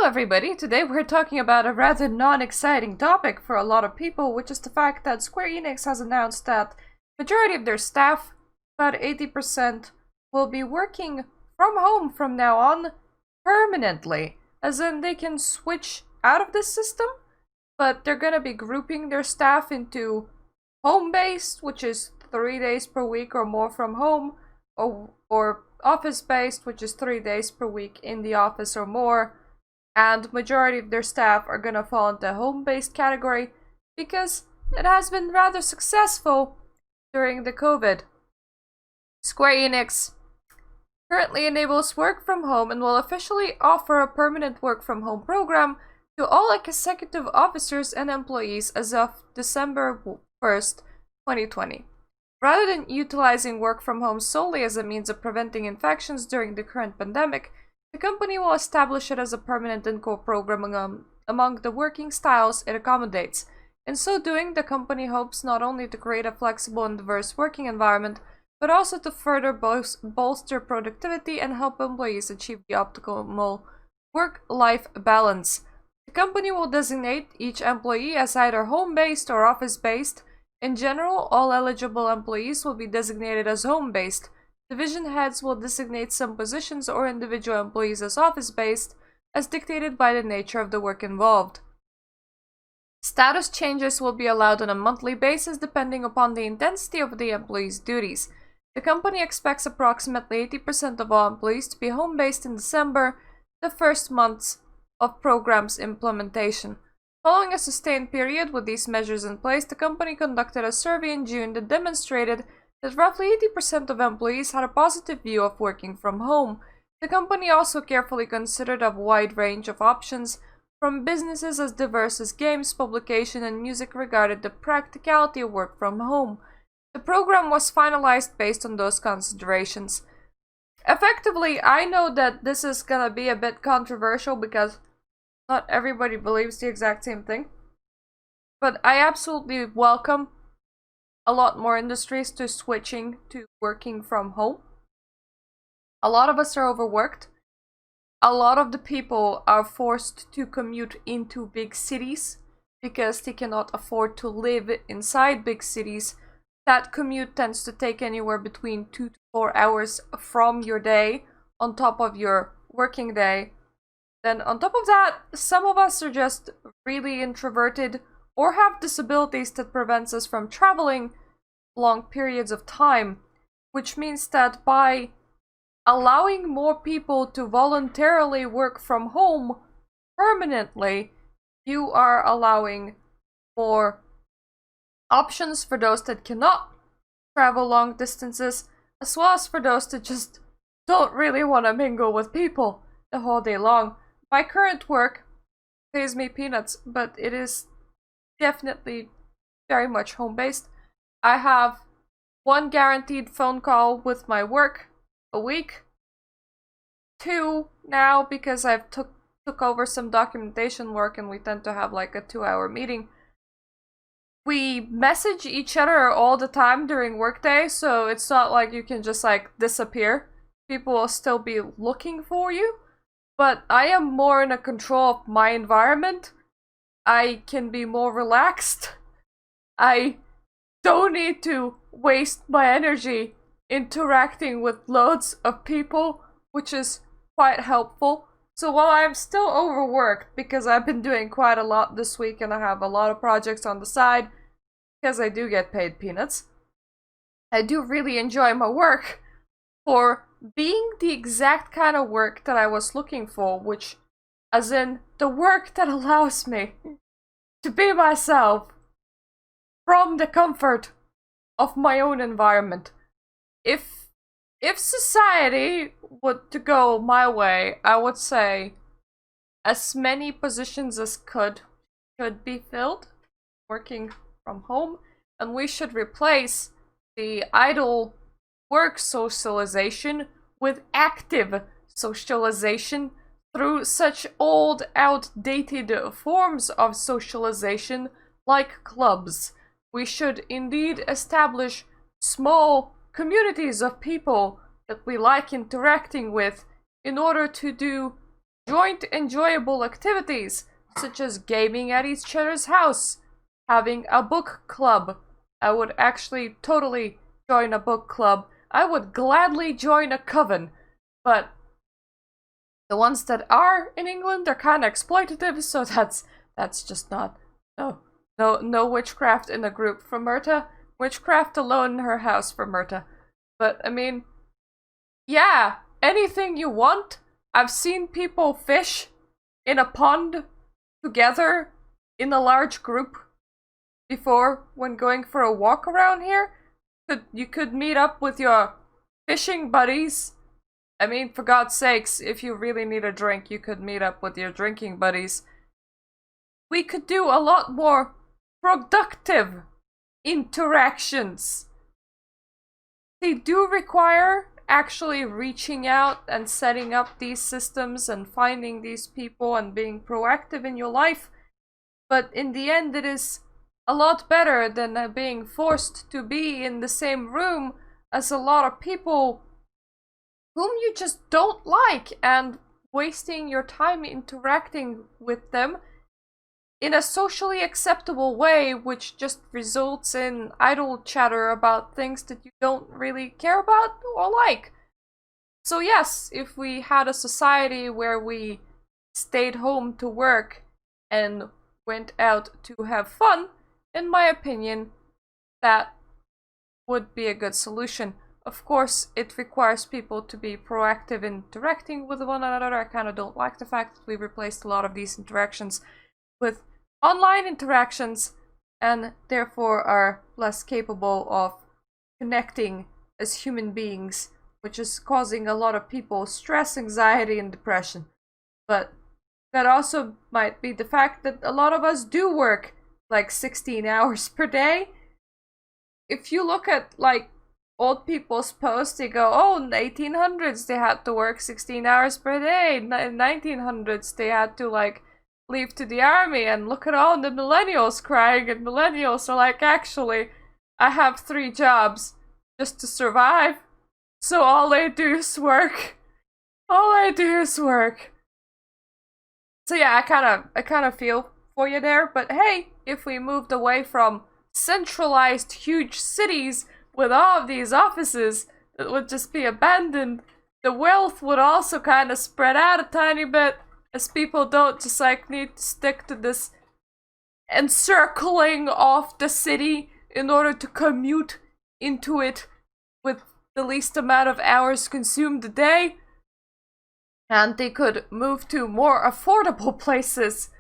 everybody, today we're talking about a rather non-exciting topic for a lot of people, which is the fact that Square Enix has announced that majority of their staff, about 80%, will be working from home from now on permanently. As in, they can switch out of this system, but they're gonna be grouping their staff into home-based, which is 3 days per week or more from home, or office-based, which is 3 days per week in the office or more. And majority of their staff are gonna fall into home-based category because it has been rather successful during the COVID. Square Enix currently enables work from home and will officially offer a permanent work from home program to all executive officers and employees as of December 1st, 2020. Rather than utilizing work from home solely as a means of preventing infections during the current pandemic, the company will establish it as a permanent and core program among the working styles it accommodates. In so doing, the company hopes not only to create a flexible and diverse working environment, but also to further bolster productivity and help employees achieve the optimal work-life balance. The company will designate each employee as either home-based or office-based. In general, all eligible employees will be designated as home-based. Division heads will designate some positions or individual employees as office-based, as dictated by the nature of the work involved. Status changes will be allowed on a monthly basis depending upon the intensity of the employee's duties. The company expects approximately 80% of all employees to be home-based in December, the first months of program's implementation. Following a sustained period with these measures in place, the company conducted a survey in June that demonstrated that roughly 80% of employees had a positive view of working from home. The company also carefully considered a wide range of options from businesses as diverse as games, publication, and music regarding the practicality of work from home. The program was finalized based on those considerations. Effectively, I know that this is gonna be a bit controversial because not everybody believes the exact same thing, but I absolutely welcome a lot more industries to switching to working from home. A lot of us are overworked. A lot of the people are forced to commute into big cities because they cannot afford to live inside big cities. That commute tends to take anywhere between 2 to 4 hours from your day on top of your working day. Then on top of that, some of us are just really introverted or have disabilities that prevents us from traveling long periods of time, which means that by allowing more people to voluntarily work from home permanently, you are allowing more options for those that cannot travel long distances, as well as for those that just don't really want to mingle with people the whole day long. My current work pays me peanuts, but it is definitely very much home-based. I have one guaranteed phone call with my work a week. 2 now because I've took over some documentation work and we tend to have like a 2-hour meeting. We message each other all the time during workday, so it's not like you can just like disappear. People will still be looking for you. But I am more in a control of my environment. I can be more relaxed. I don't need to waste my energy interacting with loads of people, which is quite helpful. So while I'm still overworked because I've been doing quite a lot this week and I have a lot of projects on the side because I do get paid peanuts, I do really enjoy my work for being the exact kind of work that I was looking for, which, as in, the work that allows me to be myself from the comfort of my own environment. If society were to go my way, I would say as many positions as should be filled working from home, and we should replace the idle work socialization with active socialization through such old, outdated forms of socialization like clubs. We should indeed establish small communities of people that we like interacting with in order to do joint enjoyable activities, such as gaming at each other's house, having a book club. I would actually totally join a book club. I would gladly join a coven, but the ones that are in England are kind of exploitative, so that's just not... No witchcraft in a group for Myrta. Witchcraft alone in her house for Myrta. But, I mean, yeah, anything you want. I've seen people fish in a pond together in a large group before when going for a walk around here. You could meet up with your fishing buddies. I mean, for God's sakes, if you really need a drink, you could meet up with your drinking buddies. We could do a lot more productive interactions. They do require actually reaching out and setting up these systems and finding these people and being proactive in your life. But in the end, it is a lot better than being forced to be in the same room as a lot of people whom you just don't like and wasting your time interacting with them in a socially acceptable way, which just results in idle chatter about things that you don't really care about or like. So yes, if we had a society where we stayed home to work and went out to have fun, in my opinion, that would be a good solution. Of course, it requires people to be proactive in interacting with one another. I kind of don't like the fact that we replaced a lot of these interactions with online interactions and therefore are less capable of connecting as human beings, which is causing a lot of people stress, anxiety, and depression. But that also might be the fact that a lot of us do work like 16 hours per day. If you look at like old people's posts, they go, oh, in the 1800s they had to work 16 hours per day. In the 1900s they had to like leave to the army, and look at all the millennials crying, and millennials are like, actually, I have 3 jobs just to survive, so all I do is work. All I do is work. So yeah, I kind of feel for you there, but hey, if we moved away from centralized huge cities with all of these offices that would just be abandoned, the wealth would also kind of spread out a tiny bit, as people don't just like need to stick to this encircling of the city in order to commute into it with the least amount of hours consumed a day. And they could move to more affordable places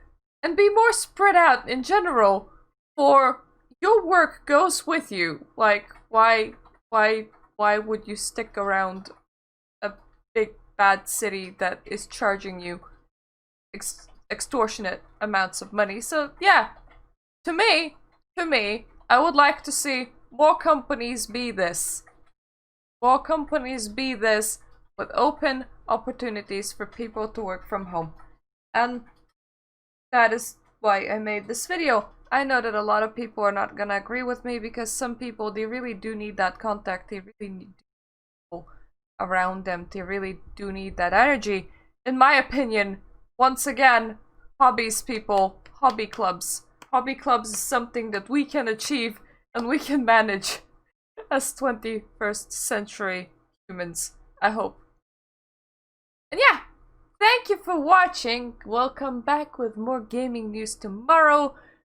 and be more spread out in general, for your work goes with you. Like, why would you stick around a big bad city that is charging you extortionate amounts of money? So yeah, to me, I would like to see more companies be this. More companies be this, with open opportunities for people to work from home. And that is why I made this video. I know that a lot of people are not gonna agree with me, because some people, they really do need that contact, they really need people around them, they really do need that energy. In my opinion, once again, hobbies, people, hobby clubs. Hobby clubs is something that we can achieve and we can manage as 21st century humans, I hope. And yeah, thank you for watching. We'll come back with more gaming news tomorrow.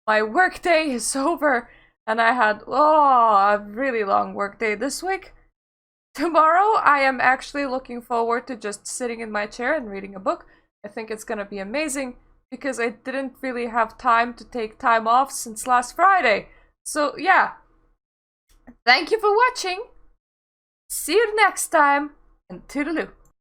My workday is over, and I had a really long workday this week. Tomorrow, I am actually looking forward to just sitting in my chair and reading a book. I think it's gonna be amazing, because I didn't really have time to take time off since last Friday. So yeah, thank you for watching. See you next time, and toodaloo.